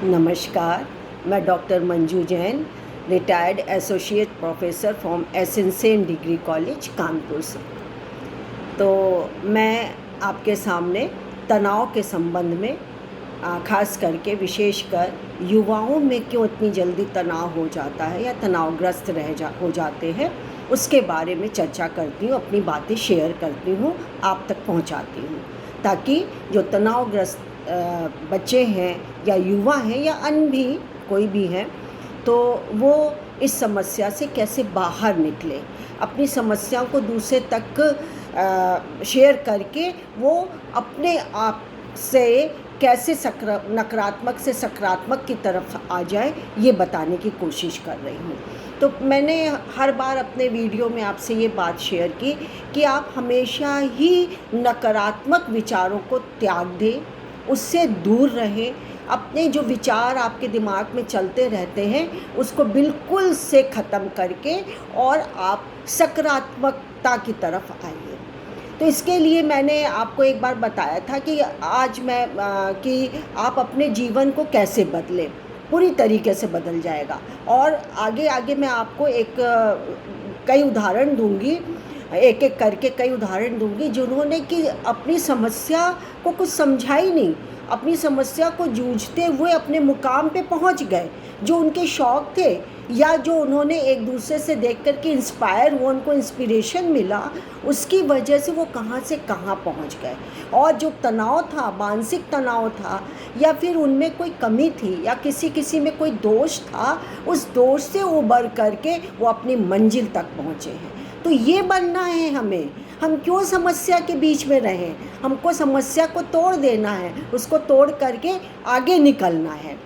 नमस्कार, मैं doctor Manju Jain, retired associate professor from एसेंसेन डिग्री कॉलेज कानपुर से। तो मैं आपके सामने तनाव के संबंध में खास करके विशेषकर युवाओं में क्यों इतनी जल्दी तनाव हो जाता है या तनावग्रस्त हो जाते हैं, उसके बारे में चर्चा करती हूँ, अपनी बातें शेयर करती हूँ, आप तक पहुँचाती हूँ, ताकि जो तनावग्रस्त बच्चे हैं या युवा हैं या अन्य भी कोई भी हैं, तो वो इस समस्या से कैसे बाहर निकले, अपनी समस्याओं को दूसरे तक शेयर करके वो अपने आप से कैसे नकारात्मक से सकारात्मक की तरफ आ जाए, ये बताने की कोशिश कर रही हूँ। तो मैंने हर बार अपने वीडियो में आपसे ये बात शेयर की कि आप हमेशा ही नकारात्मक विचारों को त्याग दें, उससे दूर रहें। अपने जो विचार आपके दिमाग में चलते रहते हैं उसको बिल्कुल से ख़त्म करके और आप सकारात्मकता की तरफ आइए। तो इसके लिए मैंने आपको एक बार बताया था कि आज मैं कि आप अपने जीवन को कैसे बदलें, पूरी तरीके से बदल जाएगा। और आगे आगे मैं आपको कई उदाहरण दूंगी, एक एक करके कई उदाहरण दूंगी जिन्होंने कि अपनी समस्या को कुछ समझा ही नहीं, अपनी समस्या को जूझते हुए अपने मुकाम पे पहुंच गए, जो उनके शौक़ थे या जो उन्होंने एक दूसरे से देख कर के इंस्पायर हुआ, उनको इंस्पिरेशन मिला, उसकी वजह से वो कहाँ से कहाँ पहुंच गए। और जो तनाव था, मानसिक तनाव था या फिर उनमें कोई कमी थी या किसी में कोई दोष था, उस दोष से उबर करके वो अपनी मंजिल तक पहुँचे हैं। तो ये बनना है हमें। हम क्यों समस्या के बीच में रहें, हमको समस्या को तोड़ देना है, उसको तोड़ करके आगे निकलना है।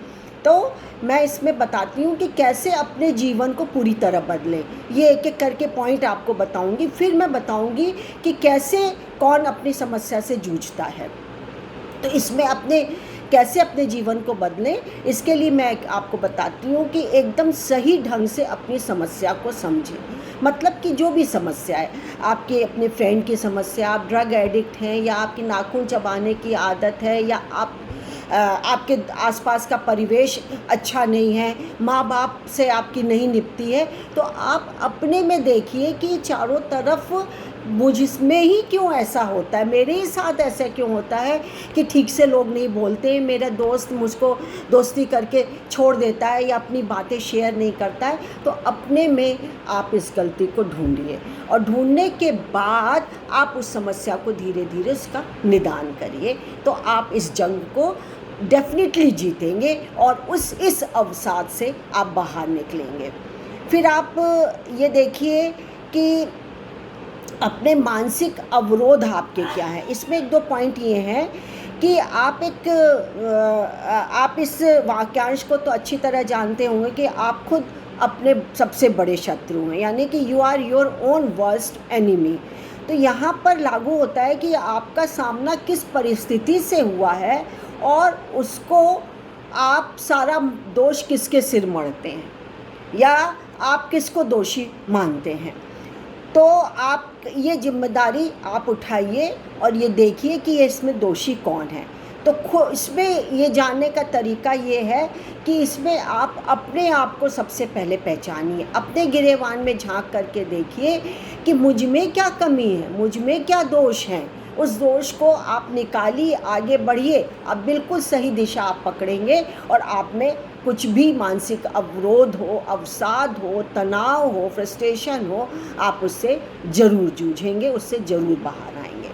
तो मैं इसमें बताती हूँ कि कैसे अपने जीवन को पूरी तरह बदलें। ये एक एक करके पॉइंट आपको बताऊँगी, फिर मैं बताऊँगी कि कैसे कौन अपनी समस्या से जूझता है। तो इसमें कैसे अपने जीवन को बदलें, इसके लिए मैं आपको बताती हूँ कि एकदम सही ढंग से अपनी समस्या को समझें। मतलब कि जो भी समस्या है, आपके अपने फ्रेंड की समस्या, आप ड्रग एडिक्ट हैं या आपकी नाखून चबाने की आदत है या आपके आसपास का परिवेश अच्छा नहीं है, माँ बाप से आपकी नहीं निभती है, तो आप अपने में देखिए कि चारों तरफ मुझमें ही क्यों ऐसा होता है, मेरे ही साथ ऐसा क्यों होता है कि ठीक से लोग नहीं बोलते, मेरा दोस्त मुझको दोस्ती करके छोड़ देता है या अपनी बातें शेयर नहीं करता है। तो अपने में आप इस गलती को ढूंढिए और ढूंढने के बाद आप उस समस्या को धीरे धीरे उसका निदान करिए, तो आप इस जंग को डेफिनेटली जीतेंगे और इस अवसाद से आप बाहर निकलेंगे। फिर आप ये देखिए कि अपने मानसिक अवरोध आपके क्या है। इसमें एक दो पॉइंट ये हैं कि आप इस वाक्यांश को तो अच्छी तरह जानते होंगे कि आप खुद अपने सबसे बड़े शत्रु हैं, यानी कि you are your own worst enemy. तो यहाँ पर लागू होता है कि आपका सामना किस परिस्थिति से हुआ है और उसको आप सारा दोष किसके सिर मढ़ते हैं या आप किसको दोषी मानते हैं। तो आप ये जिम्मेदारी आप उठाइए और ये देखिए कि ये इसमें दोषी कौन है। तो इसमें ये जानने का तरीका ये है कि इसमें आप अपने आप को सबसे पहले पहचानिए, अपने गिरेबान में झांक करके देखिए कि मुझ में क्या कमी है, मुझ में क्या दोष है। उस दोष को आप निकालिए, आगे बढ़िए, आप बिल्कुल सही दिशा आप पकड़ेंगे और आप में कुछ भी मानसिक अवरोध हो, अवसाद हो, तनाव हो, फ्रस्ट्रेशन हो, आप उससे ज़रूर जूझेंगे, उससे ज़रूर बाहर आएंगे।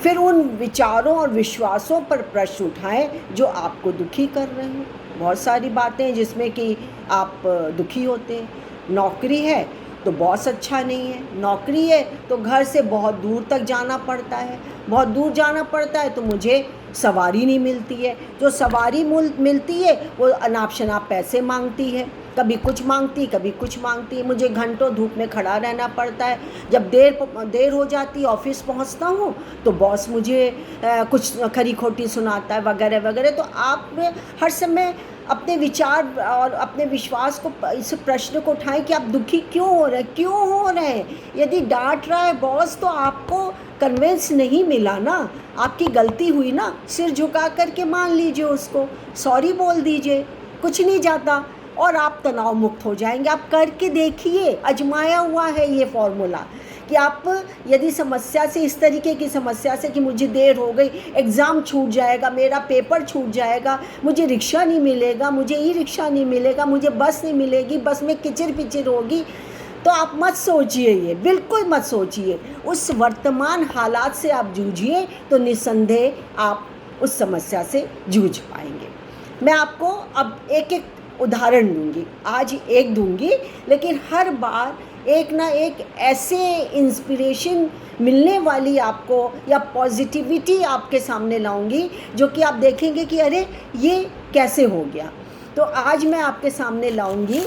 फिर उन विचारों और विश्वासों पर प्रश्न उठाएं जो आपको दुखी कर रहे हैं। बहुत सारी बातें हैं जिसमें कि आप दुखी होते हैं। नौकरी है तो बॉस अच्छा नहीं है, नौकरी है तो घर से बहुत दूर तक जाना पड़ता है, बहुत दूर जाना पड़ता है तो मुझे सवारी नहीं मिलती है, जो सवारी मिलती है वो अनाप शनाप पैसे मांगती है, कभी कुछ मांगती कभी कुछ मांगती है, मुझे घंटों धूप में खड़ा रहना पड़ता है, जब देर हो जाती है ऑफिस पहुंचता हूँ तो बॉस मुझे कुछ खरी खोटी सुनाता है वगैरह वगैरह। तो आप हर समय अपने विचार और अपने विश्वास को, इस प्रश्न को उठाएं कि आप दुखी क्यों हो रहे हैं, क्यों हो रहे हैं। यदि डांट रहा है बॉस तो आपको कन्विंस नहीं मिला ना, आपकी गलती हुई ना, सिर झुका करके मान लीजिए उसको, सॉरी बोल दीजिए, कुछ नहीं जाता और आप तनाव मुक्त हो जाएंगे। आप करके देखिए, आजमाया हुआ है ये फॉर्मूला कि आप यदि समस्या से, इस तरीके की समस्या से कि मुझे देर हो गई, एग्ज़ाम छूट जाएगा, मेरा पेपर छूट जाएगा, मुझे रिक्शा नहीं मिलेगा, मुझे ई रिक्शा नहीं मिलेगा, मुझे बस नहीं मिलेगी, बस में किचिर पिचिर होगी, तो आप मत सोचिए, ये बिल्कुल मत सोचिए। उस वर्तमान हालात से आप जूझिए तो निस्संदेह आप उस समस्या से जूझ पाएंगे। मैं आपको अब एक एक उदाहरण दूंगी, आज एक दूंगी, लेकिन हर बार एक ना एक ऐसे इंस्पिरेशन मिलने वाली आपको या पॉजिटिविटी आपके सामने लाऊंगी जो कि आप देखेंगे कि अरे ये कैसे हो गया। तो आज मैं आपके सामने लाऊंगी,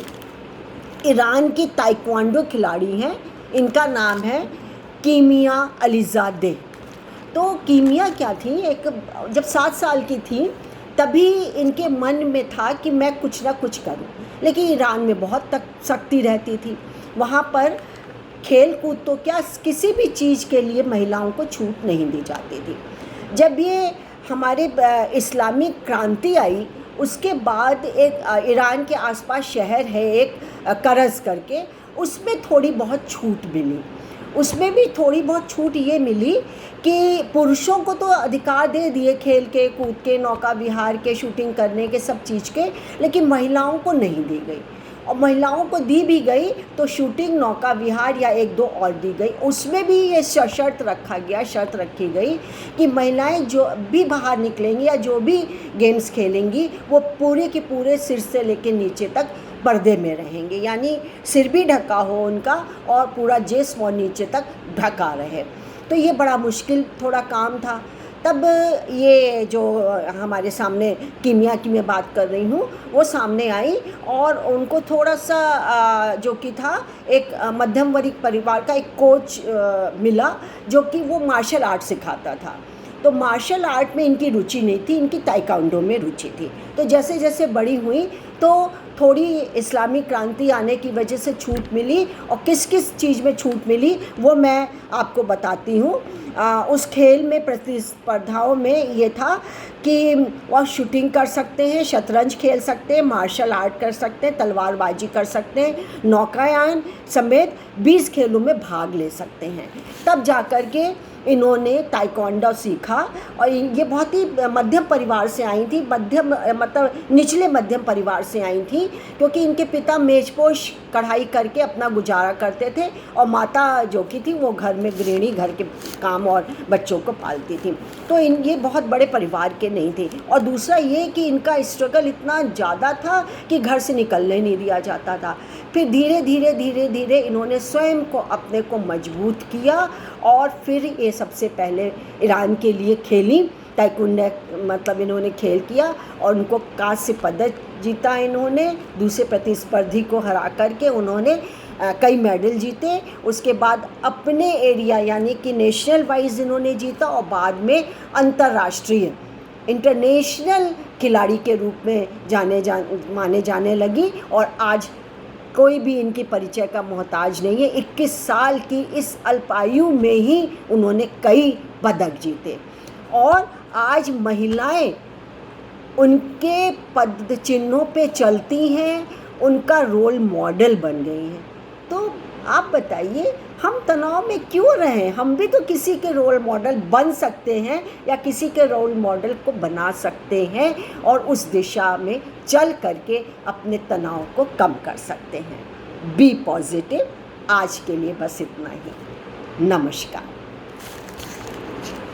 ईरान की ताइक्वांडो खिलाड़ी हैं, इनका नाम है कीमिया अलीज़ादे। तो कीमिया क्या थी, एक जब 7 साल की थी तभी इनके मन में था कि मैं कुछ ना कुछ करूं, लेकिन ईरान में बहुत सख्ती रहती थी, वहाँ पर खेल कूद तो क्या, किसी भी चीज़ के लिए महिलाओं को छूट नहीं दी जाती थी। जब ये हमारे इस्लामिक क्रांति आई उसके बाद एक ईरान के आसपास शहर है एक करज करके, उसमें थोड़ी बहुत छूट मिली। उसमें भी थोड़ी बहुत छूट ये मिली कि पुरुषों को तो अधिकार दे दिए खेल के, कूद के, नौका विहार के, शूटिंग करने के, सब चीज़ के, लेकिन महिलाओं को नहीं दी गई। और महिलाओं को दी भी गई तो शूटिंग, नौका विहार या 1-2 और दी गई। उसमें भी ये शर्त रखी गई कि महिलाएं जो भी बाहर निकलेंगी या जो भी गेम्स खेलेंगी वो पूरे के पूरे सिर से लेकर नीचे तक पर्दे में रहेंगे, यानी सिर भी ढका हो उनका और पूरा जिस्म और नीचे तक ढका रहे। तो ये बड़ा मुश्किल थोड़ा काम था। तब ये जो हमारे सामने कीमिया की मैं बात कर रही हूँ वो सामने आई और उनको थोड़ा सा जो कि था एक मध्यम वर्ग परिवार का एक कोच मिला जो कि वो मार्शल आर्ट सिखाता था। तो मार्शल आर्ट में इनकी रुचि नहीं थी, इनकी ताइक्वांडो में रुचि थी। तो जैसे जैसे बड़ी हुई तो थोड़ी इस्लामिक क्रांति आने की वजह से छूट मिली, और किस किस चीज़ में छूट मिली वो मैं आपको बताती हूँ। उस खेल में प्रतिस्पर्धाओं में ये था कि वह शूटिंग कर सकते हैं, शतरंज खेल सकते हैं, मार्शल आर्ट कर सकते हैं, तलवारबाजी कर सकते हैं, नौकायान समेत 20 खेलों में भाग ले सकते हैं। तब जा कर के इन्होंने ताइक्वांडो सीखा। और ये बहुत ही मध्यम परिवार से आई थी, मध्यम मतलब निचले मध्यम परिवार से आई थी, क्योंकि इनके पिता मेजपोश कढ़ाई करके अपना गुजारा करते थे और माता जो कि थी वो घर में गृहिणी, घर के काम और बच्चों को पालती थी। तो ये बहुत बड़े परिवार के नहीं थे। और दूसरा ये कि इनका स्ट्रगल इतना ज़्यादा था कि घर से निकलने नहीं दिया जाता था। फिर धीरे धीरे इन्होंने स्वयं को अपने को मजबूत किया और फिर ये सबसे पहले ईरान के लिए खेली ताइक्वांडो, मतलब इन्होंने खेल किया और उनको कांस्य पदक जीता। इन्होंने दूसरे प्रतिस्पर्धी को हरा करके उन्होंने कई मेडल जीते। उसके बाद अपने एरिया यानी कि नेशनल वाइज इन्होंने जीता और बाद में अंतर्राष्ट्रीय इंटरनेशनल खिलाड़ी के रूप में माने जाने लगी। और आज कोई भी इनकी परिचय का मोहताज नहीं है। 21 साल की इस अल्पायु में ही उन्होंने कई पदक जीते और आज महिलाएं उनके पद चिन्हों पे चलती हैं, उनका रोल मॉडल बन गई हैं। तो आप बताइए हम तनाव में क्यों रहें? हम भी तो किसी के रोल मॉडल बन सकते हैं या किसी के रोल मॉडल को बना सकते हैं और उस दिशा में चल करके अपने तनाव को कम कर सकते हैं। Be positive. आज के लिए बस इतना ही। नमस्कार।